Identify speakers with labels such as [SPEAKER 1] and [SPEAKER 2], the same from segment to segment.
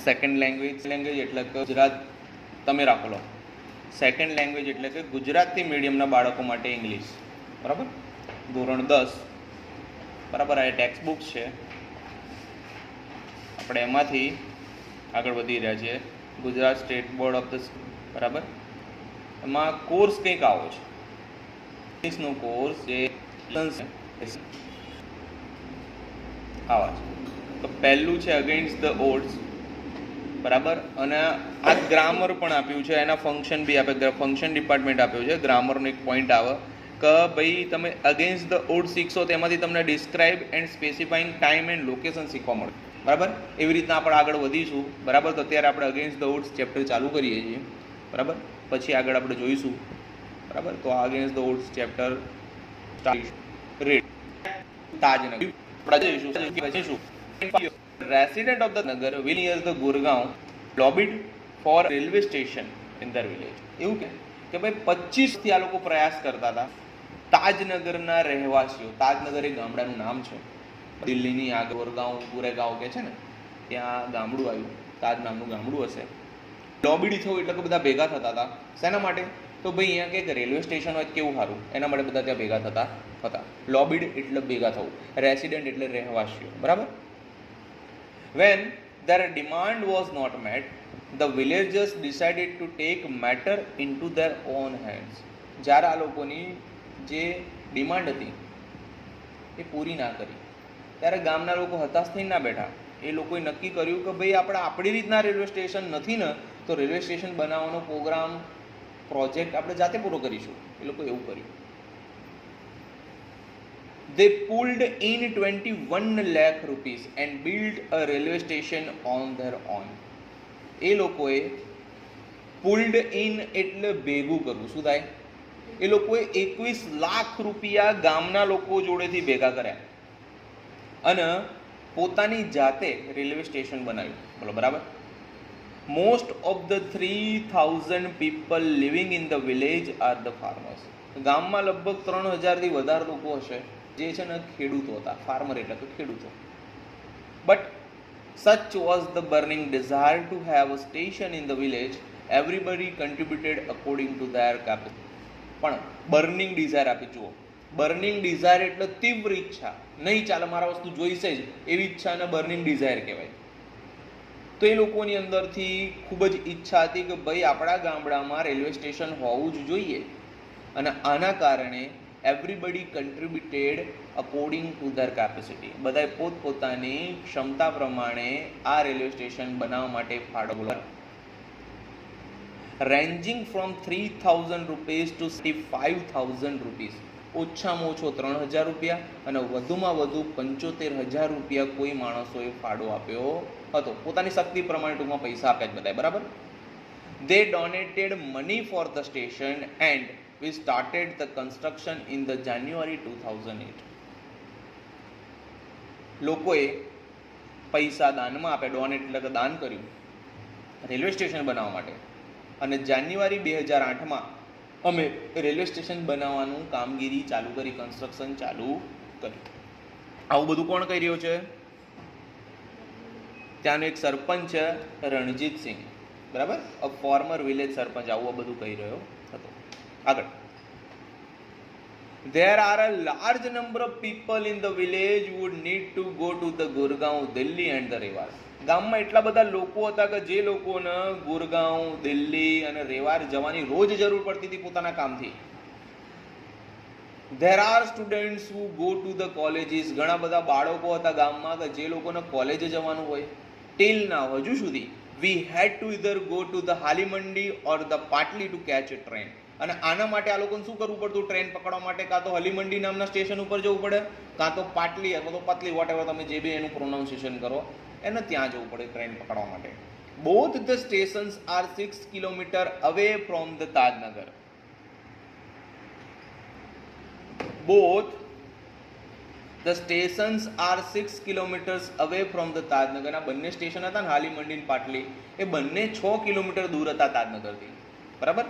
[SPEAKER 1] Second language એટલે કે ગુજરાત તમે રાખો લો. સેકન્ડ લેંગ્વેજ એટલે કે ગુજરાતી મીડિયમના બાળકો માટે ઇંગ્લિશ, બરાબર. ધોરણ 10, બરાબર. આ ટેક્સ્ટ બુક છે, આપણે એમાંથી આગળ વધી રહ્યા છીએ. Gujarat state board of the, બરાબર. એમાં કોર્સ કંઈક આવો છે, ઇંગ્લિશનો કોર્સ જે આવા છે. તો પહેલું છે અગેન્સ્ટ ધ ઓડ્સ, બરાબર. અને આ ગ્રામર પણ આપ્યું છે, એના ફંક્શન બી આપે, ફંક્શન ડિપાર્ટમેન્ટ આપ્યું છે. ગ્રામરનો એક પોઈન્ટ આવે કે ભાઈ તમે અગેન્સ્ટ ધ ઓડ્સ શીખશો, તેમાંથી તમને describe and specifying time and location શીખવા મળે, બરાબર. એવી રીતના આપણે આગળ વધીશું, બરાબર. તો અત્યારે આપણે અગેન્સ્ટ ધ ઓડ્સ ચેપ્ટર ચાલુ કરીએ છીએ, બરાબર. પછી આગળ આપણે જોઈશું, બરાબર. તો આ against the odds chapter red Tajnagar આપણે જોઈશું. Resident of the Nagar will near the Gurgaon lobbied for railway station in their village. એવું કે ભાઈ 25 થી આ લોકો પ્રયાસ કરતા હતા. તાજનગરના રહેવાસીઓ, તાજનગર એ ગામડાનું નામ છે, દિલ્હીની આગળ ગુરેગાંવ કે છે ને, ત્યાં ગામડું આવ્યું, તાજ નામનું ગામડું હશે. લોબીડ થયું એટલે કે બધા ભેગા થતા હતા. શેના માટે? તો ભાઈ અહીંયા કંઈક રેલવે સ્ટેશન હોય કેવું સારું, એના માટે બધા ત્યાં ભેગા થતા હતા. લોબીડ એટલે ભેગા થવું, રેસિડેન્ટ એટલે રહેવાસીઓ, બરાબર. When their demand was not met, the villagers decided to take matter into their own hands. જ્યારે આ લોકોની જે ડિમાન્ડ હતી એ પૂરી ના કરી, ત્યારે ગામના લોકો હતાશ થઈને ના બેઠા. એ લોકોએ નક્કી કર્યું કે ભાઈ આપણે આપણી રીતના રેલવે સ્ટેશન નથી ને, તો રેલવે સ્ટેશન બનાવવાનો પ્રોજેક્ટ આપણે જાતે પૂરો કરીશું. એ લોકો એવું કર્યું. They pulled in 21 lakh rupees and built a railway station on their own. એ લોકોએ પુલ્ડ ઇન એટલે ભેગું કરવું. શું થાય? એ લોકોએ 21 લાખ રૂપિયા ગામના લોકો જોડેથી ભેગા કર્યા અને પોતાની જાતે રેલવે સ્ટેશન બનાવ્યું. બોલો, બરાબર. Most of the 3000 people living in the village are the farmers. ગામમાં લગભગ 3000 થી વધારે લોકો હશે જે છે ને ખેડૂતો હતા. ફાર્મર એટલે કે ખેડૂતો. But such was the burning desire to have a station in the village, everybody contributed according to their capacity. પણ બર્નિંગ ડિઝાયર આપી, જુઓ, બર્નિંગ ડિઝાયર એટલે તીવ્ર ઈચ્છા, નહીં ચાલે મારા વસ્તુ જોઈશે જ એવી ઈચ્છાને બર્નિંગ ડિઝાયર કહેવાય. તો એ લોકોની અંદરથી ખૂબ જ ઈચ્છા હતી કે ભાઈ આપણા ગામડામાં રેલવે સ્ટેશન હોવું જ જોઈએ. અને આના કારણે everybody contributed according to their capacity. બધાએ પોતપોતાની ક્ષમતા પ્રમાણે આ રેલવે સ્ટેશન બનાવવા માટે ફાળો બોલાવ્યો. Ranging from 3000 rupees to 65,000 rupees. ઓછામાં ઓછો 3000 રૂપિયા અને વધુમાં વધુ 75,000 રૂપિયા કોઈ માણસોએ ફાળો આપ્યો હતો. પોતાની શક્તિ પ્રમાણે ટૂંકમાં પૈસા આપ્યા જ બધાએ, બરાબર. They donated money for the station and we started the construction in the January 2008. લોકોએ પૈસા દાનમાં આપ્યા, ડોનેટ એટલે કે દાન કર્યું રેલવે સ્ટેશન બનાવવા માટે. અને જાન્યુઆરી 2008માં અમે રેલવે સ્ટેશન બનાવવાનું કામગીરી ચાલુ કરી, કન્સ્ટ્રક્શન ચાલુ કર્યું. આવું બધું કોણ કરી રહ્યો છે? ત્યાંનો એક સરપંચ છે રણજીતસિંહ, બરાબર. અ ફોર્મર વિલેજ સરપંચ આવું બધું કહી રહ્યો હતો. આગળ, there are a large number of people in the village who would need to go to the Gurgaon, Delhi and the Rewar. ગામમાં એટલા બધા લોકો હતા કે જે લોકોને ગુરગાંવ, દિલ્હી અને રેવાર જવાની રોજ જરૂર પડતી હતી પોતાના કામથી. There are students who go to the colleges. ઘણા બધા બાળકો હતા ગામમાં કે જે લોકોને કોલેજે જવાનું હોય. Till now, હજુ સુધી we had to either go to the Halimandi or the Patli to catch a train. અને આના માટે આ લોકોને શું કરવું પડતું? ટ્રેન પકડવા માટે કાં તો હલીમંડી નામના સ્ટેશન ઉપર જવું પડે, કાં તો પાટલી અથવા તો પતલી, વોટ એવર તમે જે બી એનું પ્રોનાઉન્સિએશન કરો, એને ત્યાં જવું પડે ટ્રેન પકડવા માટે. Both the stations are 6 kilometre away from the Tajnagar. Both the stations are 6 kilometres away from the Tajnagar. આ બંને સ્ટેશન હતા ને, હાલીમંડી અને પાટલી, એ બંને 6 કિલોમીટર દૂર હતા તાજનગરથી, બરાબર.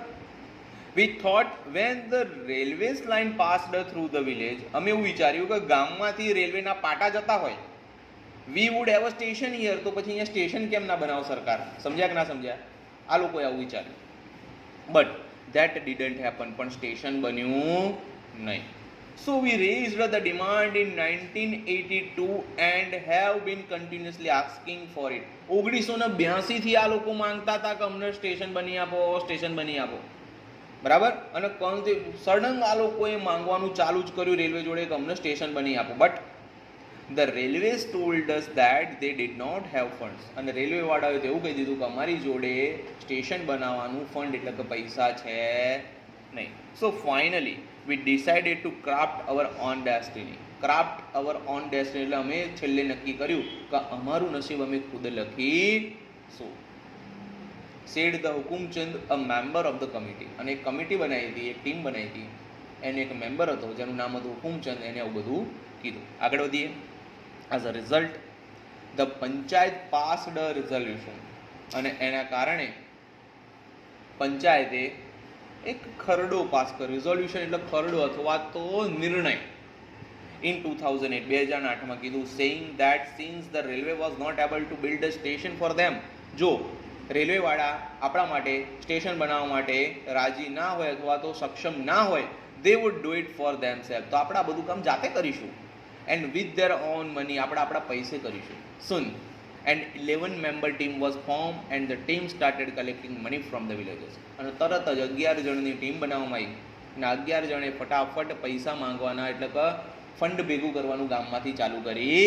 [SPEAKER 1] We thought when the railways line passed through the village, અમે એવું વિચાર્યું કે ગામમાંથી રેલવેના પાટા જતા હોય, we would have a station here, તો પછી અહીંયા સ્ટેશન કેમ ના બનાવ સરકાર? સમજ્યા કે ના સમજ્યા? આ લોકોએ આવું વિચાર્યું. બટ that didn't happen, પણ સ્ટેશન બન્યું નહીં. So we raised the demand in 1982 and have been continuously asking for it. 1982 થી આ લોકો માંગતા હતા કે અમને સ્ટેશન બની આપો, સ્ટેશન બની આપો, બરાબર. અને સડન આ લોકોએ માંગવાનું ચાલુ જ કર્યું રેલવે જોડે કે અમને સ્ટેશન બની આપો. But the railways told us that they did not have funds. અને રેલવે વાળાએ એવું કહી દીધું કે અમારી જોડે સ્ટેશન બનાવવાનું ફંડ એટલે કે પૈસા છે નહીં. So finally we decided to craft our own destiny. Craft our own destiny એટલે અમે છેલ્લે નક્કી કર્યું કે અમારું નસીબ અમે ખુદ લખીશું. said the હુકુમચંદ, a member of the committee. અને એક કમિટી બનાવી હતી, એક ટીમ બનાવી હતી, એને એક મેમ્બર હતો જેનું નામ હતું હુકુમચંદ, એને આવું બધું કીધું. આગળ વધીએ. as a result the panchayat passed a resolution. અને એના કારણે પંચાયતે એક ખરડો પાસ કર્યો. રિઝોલ્યુશન એટલે ખરડો અથવા તો નિર્ણય. ઇન 2008 2008માં કીધું, saying that since the railway was not able to build a station for them. જો રેલવેવાળા આપણા માટે સ્ટેશન બનાવવા માટે રાજી ના હોય અથવા તો સક્ષમ ના હોય, દે wood do it for them self, તો આપણે આ બધું કામ જાતે કરીશું. And with their on money, આપણે આપણા પૈસે કરીશું. સુન and 11-member team was formed and the team started collecting money from the villages. અને તરત જ 11 જણની ટીમ બનાવવામાં આવી અને 11 જણે ફટાફટ પૈસા માંગવાના એટલે કે ફંડ ભેગું કરવાનું ગામમાંથી ચાલુ કરી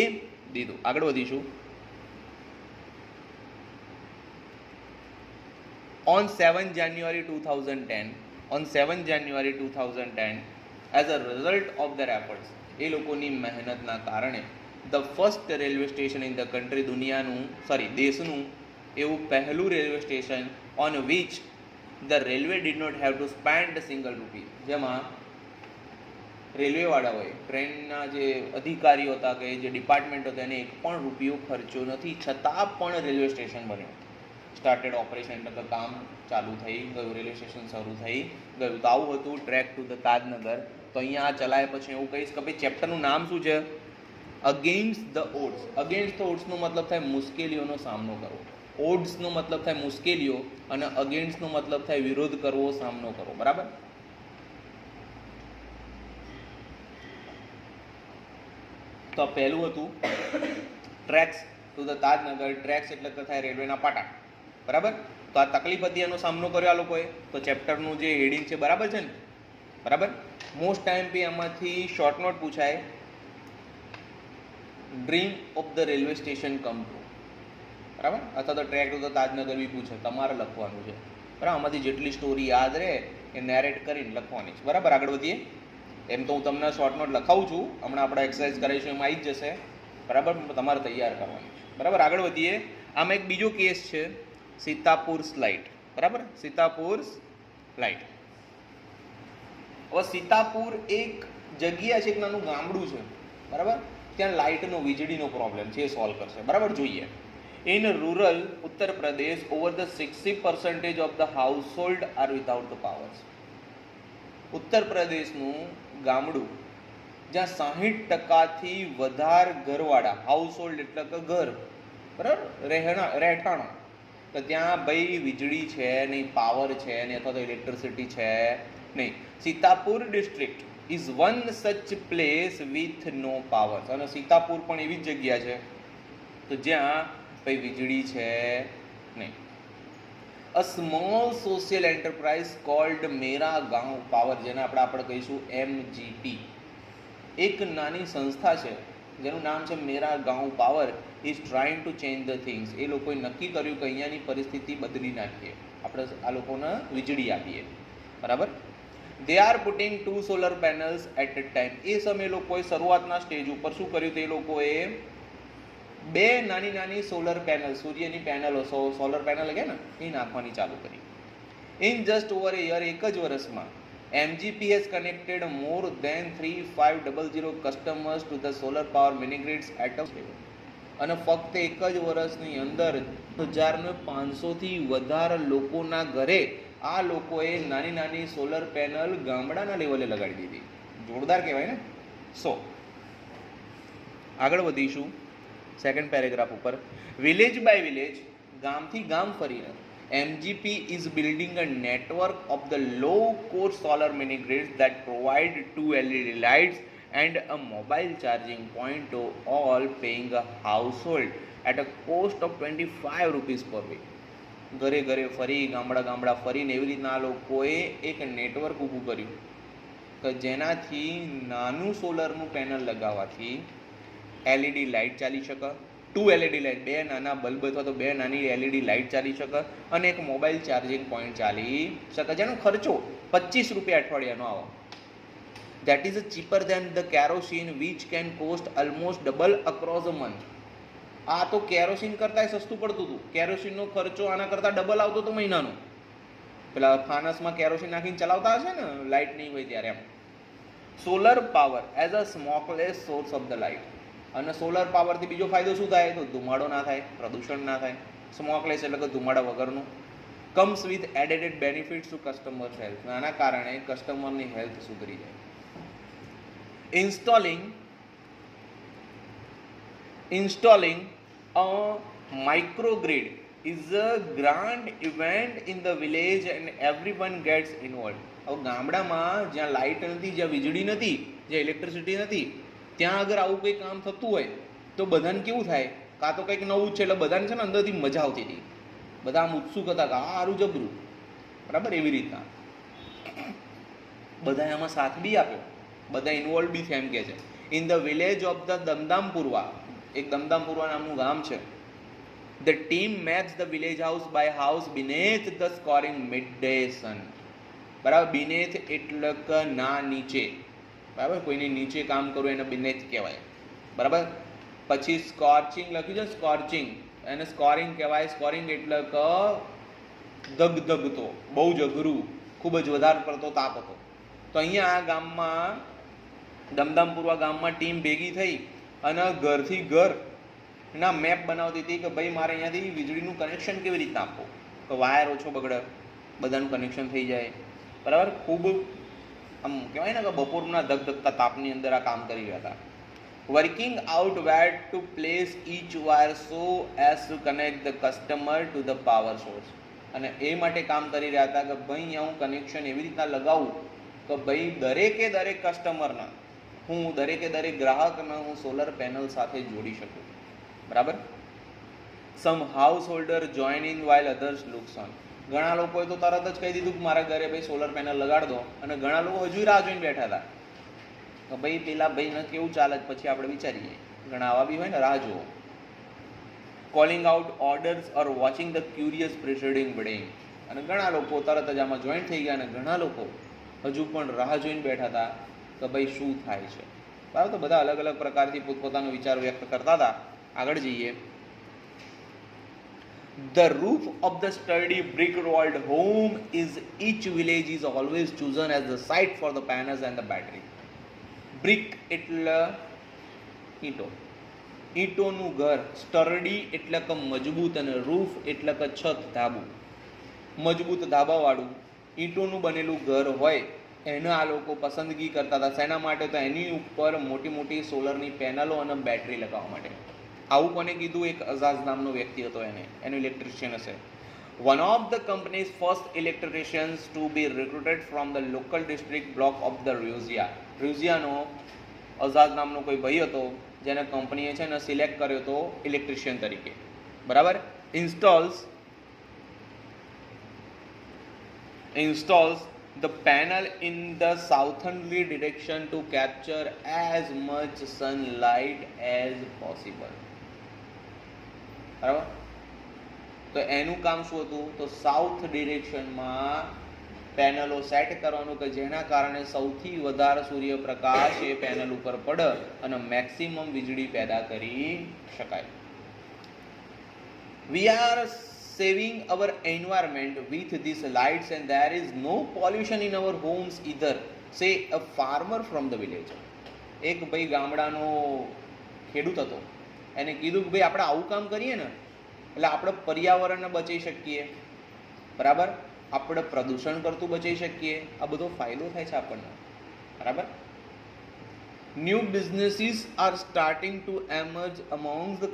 [SPEAKER 1] દીધું. આગળ વધીશું. On 7 January 2010, as a result of their efforts, એ લોકોની મહેનતના કારણે the first railway station in the country, દેશનું એવું પહેલું railway station on which the railway did not have to spend a single rupee. જેમાં રેલવેવાળાઓએ, ટ્રેનના જે અધિકારીઓ હતા કે જે ડિપાર્ટમેન્ટ હતા એને એક પણ રૂપિયો ખર્ચો નથી, છતાં પણ રેલવે સ્ટેશન બન્યું. સ્ટાર્ટેડ ઓપરેશન એટલે કે કામ ચાલુ થઈ ગયું, રેલવે સ્ટેશન શરૂ થઈ ગયું. તો આવું હતું ટ્રેક ટુ ધ તાજનગર. તો અહીંયા આ ચલાય પછી એવું કહીશ કે ભાઈ ચેપ્ટરનું નામ શું છે? Against the odds. Against the ઓડ્સનો મતલબ થાય મુશ્કેલીઓનો સામનો કરવો. ઓડ્સનો મતલબ થાય મુશ્કેલીઓ અને અગેન્સ્ટનો મતલબ થાય વિરોધ કરવો, સામનો કરવો, બરાબર. તો પહેલું હતું tracks two the Tajnagar. Tracks એટલે કે થાય રેલવેના પાટા, બરાબર. તો આ તકલીફ હતી, એનો સામનો કર્યો આ લોકોએ. તો ચેપ્ટરનું જે હેડિંગ છે બરાબર છે ને, બરાબર. મોસ્ટ ટાઈમ બી આમાંથી શોર્ટ નોટ પૂછાય, dream of the railway station come true, બરાબર. અથવા તો ટ્રેક ટુ ધ તાજનગર બી પૂછે, તમારે લખવાનું છે, બરાબર. આમાંથી જેટલી સ્ટોરી યાદ રહે એ નેરેટ કરીને લખવાની છે, બરાબર. આગળ વધીએ. એમ તો હું તમને શોર્ટ નોટ લખાવું છું, હમણાં આપણે એક્સરસાઇઝ કરીશું એમાં આવી જ જશે, બરાબર. તમારે તૈયાર કરવાની છે, બરાબર. આગળ વધીએ. આમાં એક બીજો કેસ છે, સીતાપુર સ્લાઇટ, બરાબર. સીતાપુર સ્લાઇટ. હવે સીતાપુર એક જગ્યા છે, એક નાનું ગામડું છે, બરાબર. ત્યાં લાઇટનો, વીજળીનો પ્રોબ્લેમ છે, એ સોલ્વ કરશે, બરાબર. જોઈએ. In rural Uttar Pradesh over the 60% of the household are without the powers. Uttar પ્રદેશનું ગામડું જ્યાં 60%થી વધારે ઘરવાળા, હાઉસહોલ્ડ એટલે કે ઘર, બરાબર, રહેઠાણો, તો ત્યાં ભાઈ વીજળી છે નહીં, પાવર છે નહીં, અથવા તો ઇલેક્ટ્રિસિટી છે નહીં. Sitapur district is one such place with no powers. અને સીતાપુર પણ એવી જ જગ્યા છે તો જ્યાં ભાઈ વીજળી છે નહીં. A small social enterprise called Mera Gaon power, જેને આપણે કહીશું MGP. એક નાની સંસ્થા છે જેનું નામ છે Mera Gaon power, is trying to change the things. એ લોકોએ નક્કી કર્યું કે અહીંયાની પરિસ્થિતિ બદલી નાખીએ, આપણે આ લોકોને વીજળી આપીએ, બરાબર. They are putting 2 solar panels at a time. એ સમયે લોકોએ શરૂઆતના સ્ટેજ ઉપર શું કર્યું? તે લોકોએ 2 નાની સોલર પેનલ, સૂર્યની પેનલો, સોલર પેનલ કે ને એ નાખવાની ચાલુ કરી. In just over A year, એક જ વર્ષમાં MGP has connected more than 3500 customers to the solar power mini grids at a level. અને ફક્ત એક જ વર્ષની અંદર 1500થી વધારે લોકોના ઘરે આ લોકોએ નાની નાની સોલર પેનલ ગામડાના લેવલે લગાડી દીધી. જોરદાર કહેવાય ને. આગળ વધીશું સેકન્ડ પેરેગ્રાફ ઉપર. વિલેજ બાય વિલેજ, ગામથી ગામ ફરીને MGP is building a network of the low-cost solar mini-grids that provide 2 LED lights and a mobile charging point to all paying a household at a cost of 25 rupees per week. ઘરે ઘરે ફરી, ગામડા ફરીને એવી રીતના આ લોકોએ એક નેટવર્ક ઊભું કર્યું કે જેનાથી નાનું સોલરનું પેનલ લગાવવાથી LED લાઇટ ચાલી શકે, 2 LED લાઇટ, 2 નાના બલ્બ અથવા તો 2 નાની LED લાઇટ ચાલી શકે અને એક મોબાઈલ ચાર્જિંગ પોઈન્ટ ચાલી શકે, જેનો ખર્ચો 25 રૂપિયા અઠવાડિયાનો આવે. That is cheaper than the kerosene which can cost almost double across a month. આ તો કેરોસીન કરતાં સસ્તું પડતું હતું. કેરોસીનનો ખર્ચો આના કરતાં ડબલ આવતો હતો મહિનાનો. પેલા ફાનસમાં કેરોસીન નાખીને ચલાવતા હશે ને, લાઇટ નહીં હોય ત્યારે. એમ solar power as a smokeless source of the light. અને સોલર પાવરથી બીજો ફાયદો શું થાય? તો ધુમાડો ના થાય, પ્રદૂષણ ના થાય. સ્મોકલેસ એટલે કે ધુમાડા વગરનું. Comes with added benefits to customers health. આના કારણે કસ્ટમરની હેલ્થ સુધરી જાય. Installing a microgrid is a grand event in the village and everyone gets involved. હવે ગામડામાં જ્યાં લાઇટ નથી, જ્યાં વીજળી નથી, જ્યાં ઇલેક્ટ્રિસિટી નથી, ત્યાં અગર આવું કંઈ કામ થતું હોય તો બધાને કેવું થાય? કાં તો કંઈક નવું જ છે એટલે બધાને છે ને અંદરથી મજા આવતી હતી, બધા આમ ઉત્સુક હતા કે આ સારું જબરું, બરાબર. એવી રીતના બધા એમાં સાથ બી આપ્યો, બધા ઇન્વોલ્વ બી થયા. એમ કે છે in the village of the Damdampurwa, એક દમદામપુરવા નામનું ગામ છે. The team maps the village house by house beneath the scorching midday sun. બરાબર. beneath એટલે કે ના, નીચે. બરાબર. કોઈની નીચે કામ કરવું એને beneath કહેવાય. બરાબર. પછી સ્કોર્ચિંગ લખ્યું છે, સ્કોર્ચિંગ, એને સ્કોરિંગ કહેવાય. સ્કોરિંગ એટલે કે દગદગતો, બહુ જ અઘરું, ખૂબ જ વધારે પડતો તાપ હતો. તો અહીંયા આ ગામમાં, દમદામપુરવા ગામમાં ટીમ ભેગી થઈ અને ઘરથી ઘરના મેપ બનાવતી હતી કે ભાઈ મારે અહીંયાથી વીજળીનું કનેક્શન કેવી રીતના આપવું, તો વાયર ઓછો બગડે, બધાનું કનેક્શન થઈ જાય. બરાબર. ખૂબ આમ કહેવાય ને કે બપોરના ધગધગતા તાપની અંદર આ કામ કરી રહ્યા હતા. Working out where to place each wire so as to connect the customer to the power source. અને એ માટે કામ કરી રહ્યા હતા કે ભાઈ અહીંયા હું કનેક્શન એવી રીતના લગાવું કે ભાઈ દરેક કસ્ટમરના, હું દરેક ગ્રાહકના હું સોલર પેનલ સાથે જોડી શકું. બરાબર. Some house holder join in while others looks on. ઘણા લોકોએ તો તરત જ કહી દીધું કે મારા ઘરે ભાઈ સોલર પેનલ લગાડ દો, અને ઘણા લોકો હજુ રાહ જોઈને બેઠા હતા કે ભાઈ પેલા ભાઈને કેવું ચાલે પછી આપણે વિચારીએ. ઘણા આવા બી હોય ને, રાહ જુઓ. Calling out orders or watching the curious preceding wedding. અને ઘણા લોકો તરત જ આમાં જોઈન્ટ થઈ ગયા, અને ઘણા લોકો હજુ પણ રાહ જોઈને બેઠા હતા કે ભાઈ શું થાય છે. બરાબર. તો બધા અલગ અલગ પ્રકારથી પોતપોતાનો વિચાર વ્યક્ત કરતા હતા. આગળ જઈએ. The roof of the sturdy brick-walled home is each village is always chosen as the site for the panels and the battery. Brick એટલે ઈંટો, ઈંટોનું ઘર. સ્ટર્ડી એટલે કે મજબૂત, અને રૂફ એટલે કે છત, ધાબુ. મજબૂત ધાબાવાળું ઈંટોનું બનેલું ઘર હોય એને આ લોકો પસંદગી કરતા હતા. શેના માટે? તો એની ઉપર મોટી મોટી સોલરની પેનલો અને બેટરી લગાવવા માટે. આવું કોને કીધું? એક અઝાઝ નામનો વ્યક્તિ હતો, એનો ઇલેક્ટ્રિશિયન હશે. One of the companies first electricians to be recruited from the local district block of the ર્યુઝિયા. ર્યુઝિયાનો અઝાઝ નામનો કોઈ ભાઈ હતો જેને કંપનીએ છે ને સિલેક્ટ કર્યો હતો ઇલેક્ટ્રિશિયન તરીકે. બરાબર. installs the panel in the southerly direction to capture as much sunlight as possible. બરાબર. તો એનું કામ શું હતું? તો સાઉથ ડિરેક્શનમાં પેનલો સેટ કરવાનું કે જેના કારણે સૌથી વધારે સૂર્યપ્રકાશ એ પેનલ ઉપર પડે અને મેક્સિમમ વીજળી પેદા કરી શકાય. We are saving our environment with these lights and there is no pollution in our homes either, say a farmer from the village. એક ભાઈ ગામડાનો ખેડૂત હતો, એને કીધું કે ભાઈ આપણે આવું કામ કરીએ ને એટલે આપણે પર્યાવરણને બચાવી શકીએ. બરાબર. આપણે પ્રદૂષણ કરતું બચાવી શકીએ. આ બધો ફાયદો થાય છે આપણને, બરાબર. New businesses are starting to emerge amongst the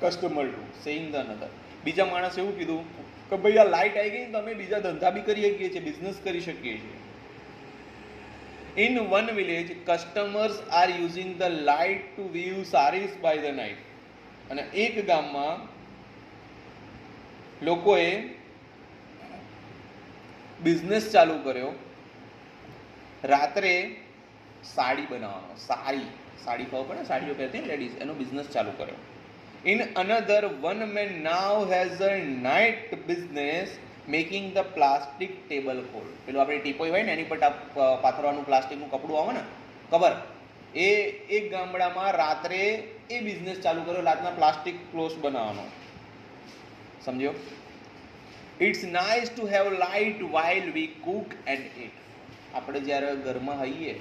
[SPEAKER 1] customer to saying the another. બીજા માણસ એવું કીધું કે ભાઈ આ લાઇટ આવી ગઈ તો અમે બીજા ધંધા બી કરી શકીએ છીએ, બિઝનેસ કરી શકીએ છીએ. In one village customers are using the light to view saris by the night. અને એક ગામમાં લોકોએ બિઝનેસ ચાલુ કર્યો, રાત્રે સાડી બનાવવાનો. સાડી ખબર પડે, સાડીઓ પહેરતી ને લેડીઝ, એનો બિઝનેસ ચાલુ કર્યો. In another one man now has a night business making the plastic table cloth. પેલું આપણે ટીપોઈ હોય ને એની પર પાથરવાનું પ્લાસ્ટિકનું કપડું આવે ને, કવર, એ એક ગામડામાં રાત્રે એ બિઝનેસ ચાલુ કર્યો, રાતના પ્લાસ્ટિક ક્લોથ બનાવવાનો. સમજ્યો? It's nice to have light while we cook and eat. આપણે જ્યારે ઘરમાં હોઈએ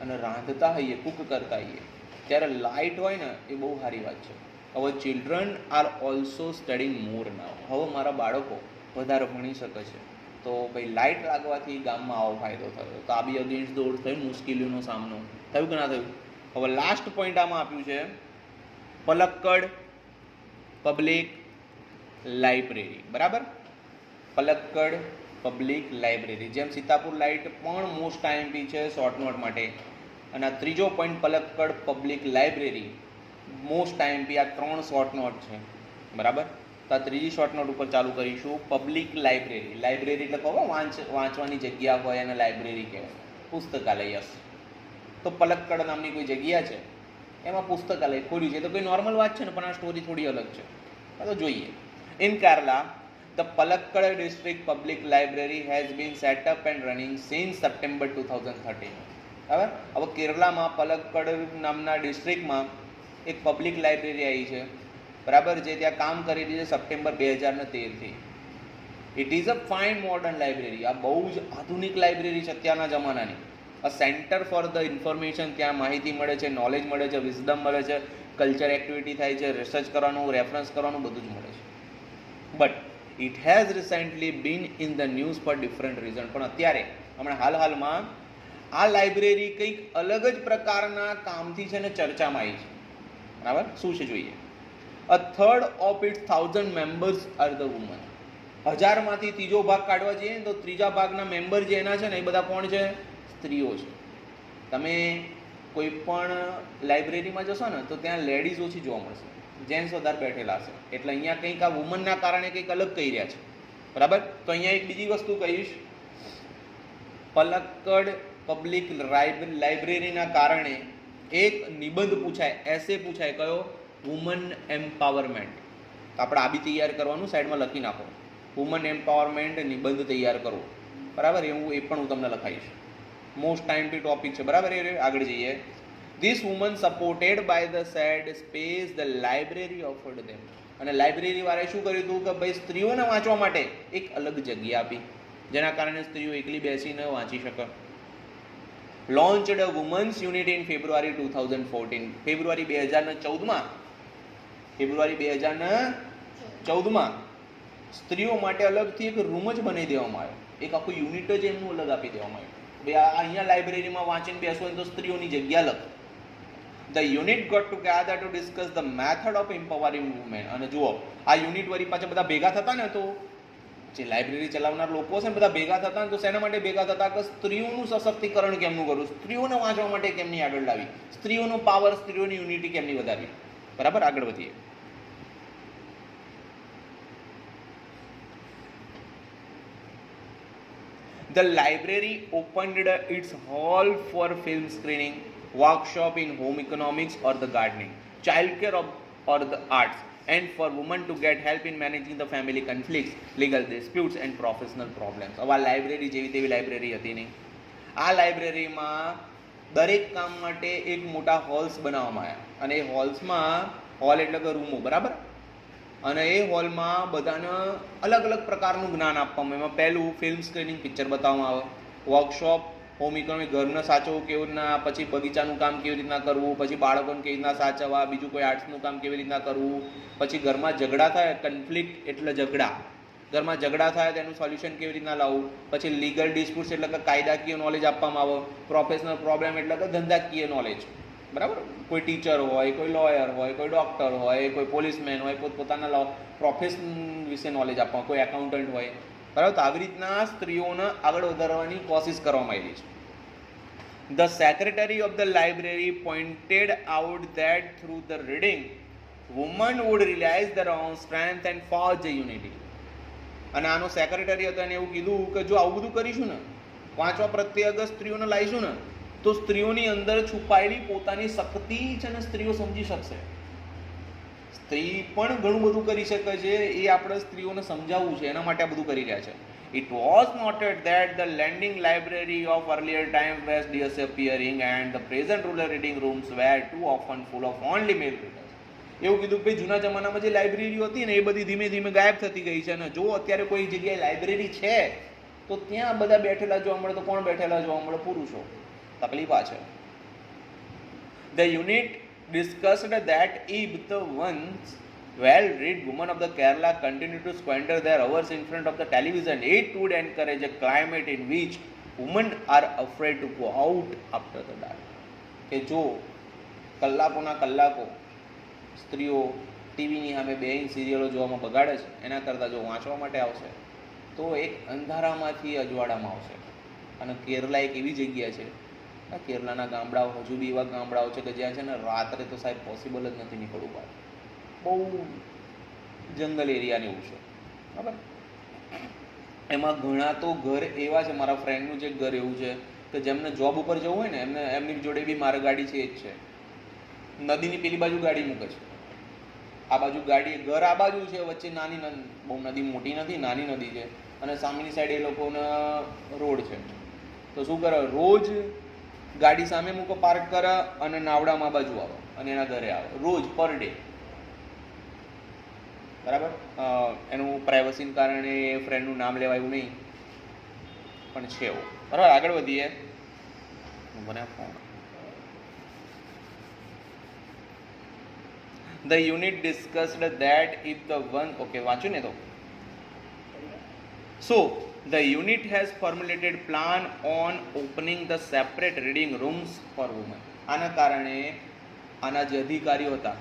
[SPEAKER 1] અને રાંધતા હોઈએ, કુક કરતા હોઈએ, ત્યારે લાઇટ હોય ને એ બહુ સારી વાત છે. હવે ચિલ્ડ્રન આર ઓલ્સો સ્ટડિંગ મોર નાવ. હવે મારા બાળકો વધારે ભણી શકે છે, તો ભાઈ લાઇટ લાગવાથી ગામમાં આવો ફાયદો થયો. તો આ બી અગેન્સ્ટ ધ ઓડ થયું, મુશ્કેલીઓનો સામનો થયું કે ના થયું. હવે લાસ્ટ પોઈન્ટ આમાં આપ્યું છે પલક્કડ પબ્લિક લાઇબ્રેરી. બરાબર, પલક્કડ પબ્લિક લાઇબ્રેરી. જેમ સીતાપુર લાઇટ પણ મોસ્ટ આઈએમપી છે શોર્ટ નોટ માટે, અને આ ત્રીજો point Palakkad public library most IMP. આ 3 શોર્ટ નોટ છે, બરાબર. તો આ ત્રીજી શોર્ટ નોટ ઉપર ચાલુ કરીશું. Public library. લાઇબ્રેરી એટલે કહો વાંચવાની જગ્યા હોય અને લાઇબ્રેરી કહેવાય, પુસ્તકાલય. તો પલક્કડ નામની કોઈ જગ્યા છે, એમાં પુસ્તકાલય ખોલ્યું છે. તો કોઈ નોર્મલ વાત છે ને, પણ આ સ્ટોરી થોડી અલગ છે. તો જોઈએ. In Kerala the Palakkad district public library has been set up and running since September 2013. હવે કેરલામાં પલક્કડ નામના ડિસ્ટ્રિક્ટમાં એક પબ્લિક લાઇબ્રેરી આવી છે, બરાબર, જે ત્યાં કામ કરી રહી છે સપ્ટેમ્બર 2013થી. It is a fine modern library. આ બહુ જ આધુનિક લાઇબ્રેરી છે અત્યારના જમાનાની. A centre for the information. ત્યાં માહિતી મળે છે, નોલેજ મળે છે, વિઝડમ મળે છે, કલ્ચર એક્ટિવિટી થાય છે, રિસર્ચ કરવાનું, રેફરન્સ કરવાનું બધું જ મળે છે. But it has recently been in the news for different reason. પણ અત્યારે હમણાં હાલમાં આ લાઇબ્રેરી કંઈક અલગ જ પ્રકારના કામથી છે ને ચર્ચામાં આવી છે, બરાબર. શું છે જોઈએ. A third of its 1000 members are the woman. 1000માંથી ત્રીજો ભાગ કાઢવા જઈએ તો ત્રીજા ભાગના મેમ્બર જે એના છે ને એ બધા કોણ છે? સ્ત્રીઓ છે. તમે કોઈ પણ લાઇબ્રેરીમાં જશો ને તો ત્યાં લેડીઝ ઓછી જોવા મળશે, જેન્ટ્સ વધારે બેઠેલા છે. એટલે અહીંયા કંઈક આ વુમનના કારણે કંઈક અલગ કહી રહ્યા છે, બરાબર. તો અહીંયા એક બીજી વસ્તુ કહીશ, પલક્કડ પબ્લિક લાઇબ્રેરીના કારણે એક નિબંધ પૂછાય, એસે પૂછાય, કયો? Woman empowerment. આપણે આ બી તૈયાર કરવાનું, સાઈડમાં લખી નાખો, વુમન એમ્પાવરમેન્ટ નિબંધ તૈયાર કરવો, બરાબર. એ પણ હું તમને લખાઈશ. મોસ્ટ ટાઈમ પી ટોપિક છે, બરાબર. એ આગળ જઈએ. This woman supported by the said space the library offered them. અને લાઇબ્રેરી વાળાએ શું કર્યું હતું કે ભાઈ સ્ત્રીઓને વાંચવા માટે એક અલગ જગ્યા આપી, જેના કારણે સ્ત્રીઓ એકલી બેસીને વાંચી શકે. Launched a women's unit in February 2014. ફેબ્રુઆરી 2014માં સ્ત્રીઓ માટે અલગથી એક રૂમ જ બનાવી દેવામાં આવ્યો, એક આખું યુનિટ જ એમનું અલગ આપી દેવામાં આવ્યું. ભાઈ અહીંયા લાઇબ્રેરીમાં વાંચીને બેસવું હોય તો સ્ત્રીઓની જગ્યા અલગ. The unit got together to discuss the method of empowering women. અને જુઓ, આ યુનિટ વળી પાછા બધા ભેગા થતા ને, તો જે લાઇબ્રેરી ચલાવનાર લોકો છે ને બધા ભેગા થતા ને, તો શેના માટે ભેગા થતા કે સ્ત્રીઓનું સશક્તિકરણ કેમનું કરવું, સ્ત્રીઓને વાંચવા માટે કેમની આગળ લાવી, સ્ત્રીઓનો પાવર, સ્ત્રીઓની યુનિટી કેમની વધારવી, બરાબર. આગળ વધીએ. The library opened its hall for film screening, workshop in home economics or the gardening, childcare or the arts, and for women to get help in managing the family conflicts, legal disputes and professional problems. હવે આ library જેવી તેવી library હતી નહીં. આ લાઇબ્રેરીમાં દરેક કામ માટે એક મોટા હોલ્સ બનાવવામાં આવ્યા, અને એ હોલ્સમાં, હોલ એટલે કે રૂમો, બરાબર, અને એ હોલમાં બધાને અલગ અલગ પ્રકારનું જ્ઞાન આપવામાં. એમાં પહેલું ફિલ્મ સ્ક્રીનિંગ, પિક્ચર બતાવવામાં આવે, વર્કશોપ, હોમ ઇકોનોમી, ઘરને સાચવવું કેવી રીતના, પછી બગીચાનું કામ કેવી રીતના કરવું, પછી બાળકોને કેવી રીતના સાચવવા, બીજું કોઈ આર્ટ્સનું કામ કેવી રીતના કરવું, પછી ઘરમાં ઝઘડા થાય, કન્ફ્લિક્ટ એટલે ઝઘડા, ઘરમાં ઝઘડા થાય તો એનું સોલ્યુશન કેવી રીતના લાવવું, પછી લીગલ ડિસ્પ્યુટ્સ એટલે કે કાયદાકીય નોલેજ આપવામાં આવે, પ્રોફેશનલ પ્રોબ્લેમ એટલે કે ધંધાકીય નોલેજ, બરાબર. કોઈ ટીચર હોય, કોઈ લોયર હોય, કોઈ ડૉક્ટર હોય, કોઈ પોલીસમેન હોય, પોતપોતાના પ્રોફેશન વિશે નોલેજ આપવા, કોઈ એકાઉન્ટન્ટ હોય, બરાબર. તો આવી રીતના સ્ત્રીઓને આગળ વધારવાની કોશિશ કરવામાં આવી છે. The secretary of the library pointed out that through the reading, women would realize their own strength and forge a unity. અને આનો સેક્રેટરી હતો એને એવું કીધું કે જો આવું બધું કરીશું ને, વાંચવા પ્રત્યે અગર સ્ત્રીઓને લાવીશું ને, તો સ્ત્રીઓની અંદર છુપાયેલી પોતાની શક્તિ છે ને સ્ત્રીઓ સમજી શકશે. સ્ત્રી પણ ઘણું બધું કરી શકે છે, એ આપણે સ્ત્રીઓને સમજાવવું છે, એના માટે આ બધું કરી રહ્યા છે. It was noted that the lending library of earlier time was disappearing and the present rural reading rooms were too often full of only male readers. એવું કીધું કે જૂના જમાનામાં જે લાઇબ્રેરીઓ હતી ને એ બધી ધીમે ધીમે ગાયબ થતી ગઈ છે, અને જો અત્યારે કોઈ જગ્યાએ લાઇબ્રેરી છે તો ત્યાં બધા બેઠેલા જોવા મળે, તો કોણ બેઠેલા જોવા મળે? પુરુષો. તકલીફ આ છે. The unit discussed that if the once well-read women of the Kerala continue to squander their hours in front of the television, it would encourage a climate in which women are afraid to go out after the dark. કે જો કલાકોના કલાકો સ્ત્રીઓ ટીવીની સામે બેહીને સિરિયલો જોવામાં બગાડે છે, એના કરતાં જો વાંચવા માટે આવશે તો એક અંધારામાંથી અજવાળામાં આવશે. અને કેરલા એક એવી જગ્યા છે, આ કેરલાના ગામડાઓ હજુ બી એવા ગામડાઓ છે કે જ્યાં છે ને રાત્રે તો સાહેબ પોસિબલ જ નથી નીકળવું બહાર. બહુ જંગલ એરિયાને એવું છે, બરાબર. એમાં ઘણા તો ઘર એવા છે, મારા ફ્રેન્ડનું જે ઘર એવું છે કે જેમને જોબ ઉપર જવું હોય ને, એમની જોડે બી મારી ગાડી છે, એ જ છે. નદીની પેલી બાજુ ગાડી મૂકે છે, આ બાજુ ગાડી, ઘર આ બાજુ છે, વચ્ચે નાની, બહુ નદી મોટી નથી, નાની નદી છે, અને સામેની સાઈડ એ લોકોના રોડ છે. તો શું કરે, રોજ ગાડી સામે મૂકો, પાર્ક કરે, અને નાવડામાં બાજુ આવે અને એના ઘરે આવે, રોજ પર ડે, બરાબર. એનું પ્રાઇવસીને કારણે એ ફ્રેન્ડનું નામ લેવાયું નહીં, પણ છે એવું, બરાબર. આગળ વધીએ. મને phone. The unit discussed that if the one, okay, વાંચું ને તો. So the unit has formulated plan on opening the separate reading rooms for women. આના કારણે આના જે અધિકારીઓ હતા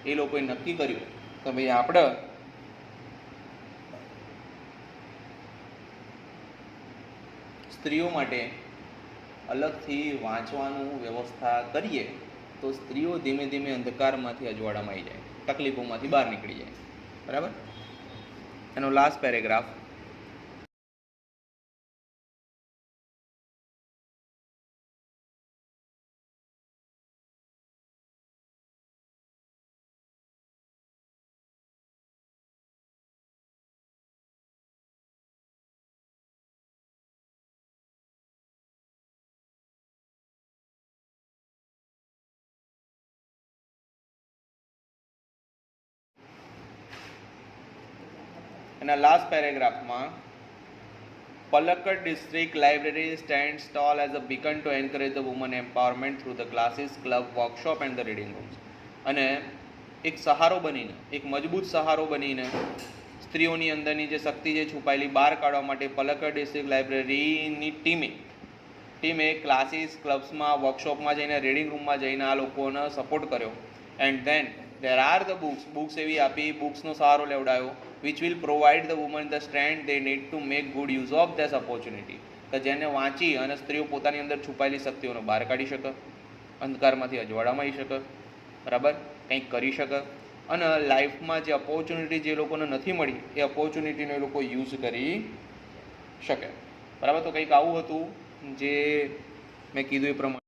[SPEAKER 1] એ લોકોએ નક્કી કર્યું કે ભાઈ આપણે સ્ત્રીઓ માટે અલગથી વાંચવાનું વ્યવસ્થા કરીએ તો સ્ત્રીઓ ધીમે ધીમે અંધકારમાંથી અજવાળામાં આવી જાય, તકલીફોમાંથી બહાર નીકળી જાય, બરાબર. એનો લાસ્ટ પેરેગ્રાફ. એના last પેરેગ્રાફમાં Palakkad District Library stands tall as a beacon to encourage the women empowerment through the classes, club, workshop and the reading rooms. અને એક સહારો બનીને, એક મજબૂત સહારો બનીને સ્ત્રીઓની અંદરની જે શક્તિ છે છુપાયેલી બહાર કાઢવા માટે પલક્કડ ડિસ્ટ્રિક્ટ લાઇબ્રેરીની ટીમે ક્લાસીસ, ક્લબ્સમાં, વર્કશોપમાં જઈને, રીડિંગ રૂમમાં જઈને આ લોકોને સપોર્ટ કર્યો. And then there are the books એવી આપી, બુક્સનો સહારો લેવડાયો, which will provide the women the strength they need to make good use of this opportunity. કે જેને વાંચી અને સ્ત્રીઓ પોતાની અંદર છુપાયેલી શક્તિઓને બહાર કાઢી શકે, અંધકારમાંથી અજવાળામાં આવી શકે, બરાબર, કંઈક કરી શકે, અને લાઈફમાં જે ઓપોર્ચ્યુનિટી જે લોકોને નથી મળી એ ઓપોર્ચ્યુનિટીનો એ લોકો યુઝ કરી શકે, બરાબર. તો કંઈક આવું હતું જે મેં કીધું એ પ્રમાણે.